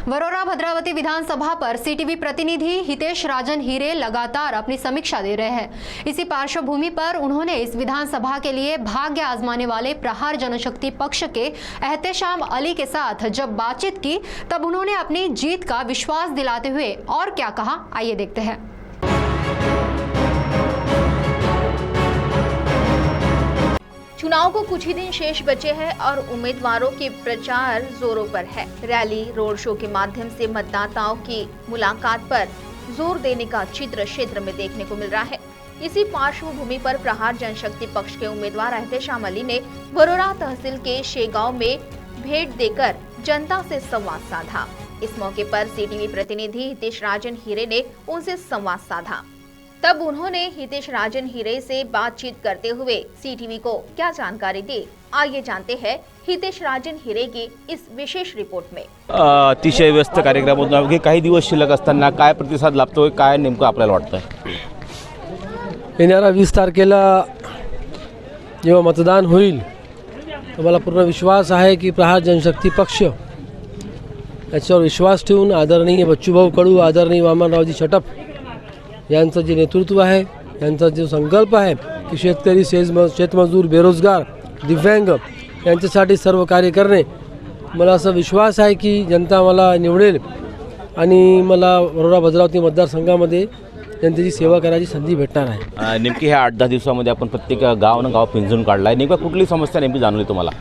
वरोरा भद्रावती विधानसभा पर CTV प्रतिनिधि हितेश राजन हीरे लगातार अपनी समीक्षा दे रहे हैं। इसी पार्श्वभूमि पर उन्होंने इस विधानसभा के लिए भाग्य आजमाने वाले प्रहार जनशक्ति पक्ष के एहतेशाम अली के साथ जब बातचीत की तब उन्होंने अपनी जीत का विश्वास दिलाते हुए और क्या कहा, आइए देखते हैं। चुनाव को कुछ ही दिन शेष बचे हैं और उम्मीदवारों के प्रचार जोरों पर है। रैली, रोड शो के माध्यम से मतदाताओं की मुलाकात पर जोर देने का चित्र क्षेत्र में देखने को मिल रहा है। इसी पार्श्वभूमि पर प्रहार जनशक्ति पक्ष के उम्मीदवार एहतेशाम अली ने वरोरा तहसील के शेगांव में भेंट देकर जनता से संवाद साधा। इस मौके पर सीटीवी प्रतिनिधि हितेश राजन हीरे ने उनसे संवाद साधा। तब उन्होंने हितेश राजन हीरे से बातचीत करते हुए सीटीवी को क्या जानकारी दी, आइए जानते हैं हितेश राजन हिरे की इस विशेष रिपोर्ट में। अतिशय व्यस्त कार्यक्रमातून काही दिवस शिल्लक असताना काय प्रतिसाद लाभतोय, काय नेमकं आपल्याला वाटतंय? येणाऱ्या 20 तारखेला जेव्हा मतदान होईल तर मला पूर्ण विश्वास आहे की प्रहार जनशक्ती पक्ष याच्यावर विश्वास ठेवून आदरणीय बच्चूभाऊ कडू, आदरणीय वामनरावजी छटप यांचं जे नेतृत्व आहे, यांचा जो संकल्प आहे की शेतकरी, शेतमजूर, बेरोजगार, दिव्यांग यांच्यासाठी सर्व कार्य करणे, मला असा विश्वास आहे की जनता मला निवडेल आणि मला वरोरा भद्रावती मतदारसंघामध्ये जनतेची सेवा करायची संधी भेटणार आहे। नेमकी ह्या 8-10 दिवसामध्ये आपण प्रत्येक गाव पिंजून काढलाय, नेमका कुठली समस्या नेमकी जाणवली तुम्हाला?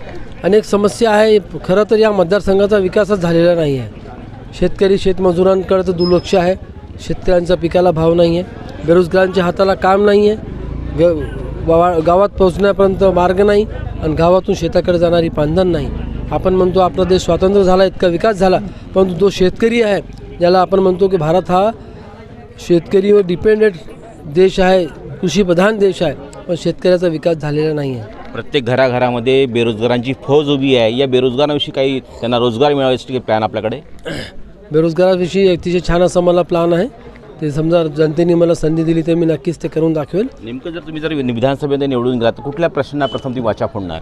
अनेक समस्या आहे। खरं तर या मतदारसंघाचा विकासच झालेला नाही आहे। शेतकरी, शेतमजुरांकडे तर दुर्लक्ष आहे, शेतकऱ्यांच्या पिकाला भाव नाही आहे, बेरोजगारांच्या हाताला काम नाही आहे, गावात पोहोचण्यापर्यंत मार्ग नाही आणि गावातून शेताकडे जाणारी पांधन नाही। आपण म्हणतो आपला देश स्वातंत्र्य झाला, इतका विकास झाला, परंतु जो शेतकरी आहे, ज्याला आपण म्हणतो की भारत हा शेतकरीवर डिपेंडेंट देश आहे, कृषीप्रधान देश आहे, पण शेतकऱ्याचा विकास झालेला नाही आहे। प्रत्येक घराघरामध्ये बेरोजगारांची फौज उभी आहे। या बेरोजगारांविषयी काही त्यांना रोजगार मिळावायसाठी प्लॅन आपल्याकडे? बेरोजगाराविषयी अतिशय छान असा मला प्लॅन आहे। ते समजा जनतेने मला संधी दिली तर मी नक्कीच ते करून दाखवेल। नेमकं जर तुम्ही विधानसभेमध्ये निवडून गेलात तर कुठल्या प्रश्नांना प्रथम ती वाचा फोडणार?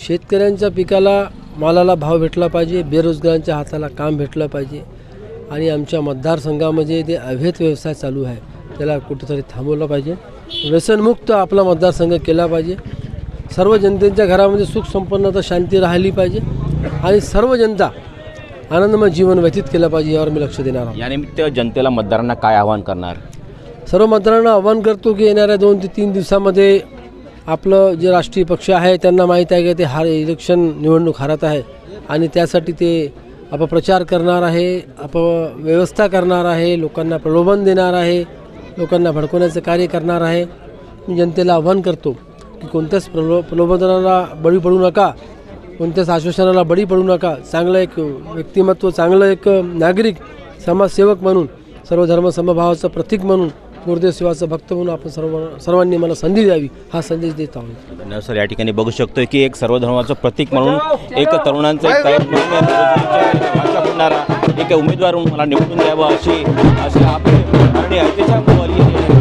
शेतकऱ्यांच्या पिकाला, मालाला भाव भेटला पाहिजे, बेरोजगारांच्या हाताला काम भेटलं पाहिजे आणि आमच्या मतदारसंघामध्ये जे अवैध व्यवसाय चालू आहे त्याला कुठेतरी थांबवलं पाहिजे। व्यसनमुक्त आपला मतदारसंघ केला पाहिजे। सर्व जनतेच्या घरामध्ये सुख, संपन्नता, शांती राहिली पाहिजे आणि सर्व जनता आनंदमय जीवन व्यतीत केलं पाहिजे, यावर मी लक्ष देणार आहे। यानिमित्त जनतेला, मतदारांना काय आवाहन करणार? सर्व मतदारांना आवाहन करतो की येणाऱ्या 2 ते 3 दिवसामध्ये आपलं जे राष्ट्रीय पक्ष आहे त्यांना माहीत आहे की ते इलेक्शन निवडणूक हारत आहे आणि त्यासाठी ते अपप्रचार करणार आहे, अपव्यवस्था करणार आहे, लोकांना प्रलोभन देणार आहे, लोकांना भडकवण्याचं कार्य करणार आहे। मी जनतेला आवाहन करतो की कोणत्याच प्रलोभनाला बळी पडू नका, कोणत्याच आश्वासनाला बळी पडू नका। चांगलं एक व्यक्तिमत्व, चांगलं एक नागरिक, समाजसेवक म्हणून, सर्व धर्म समभावाचं प्रतीक म्हणून, गुरुदेव सेवाचा भक्त म्हणून आपण सर्वांनी मला संधी द्यावी, हा संदेश देत आहोत। धन्यवाद सर। या ठिकाणी बघू शकतोय की एक सर्वधर्माचं प्रतीक म्हणून एक तरुणांचं एक उमेदवार म्हणून मला निवडून द्यावं अशी आपले एहतेशाम अली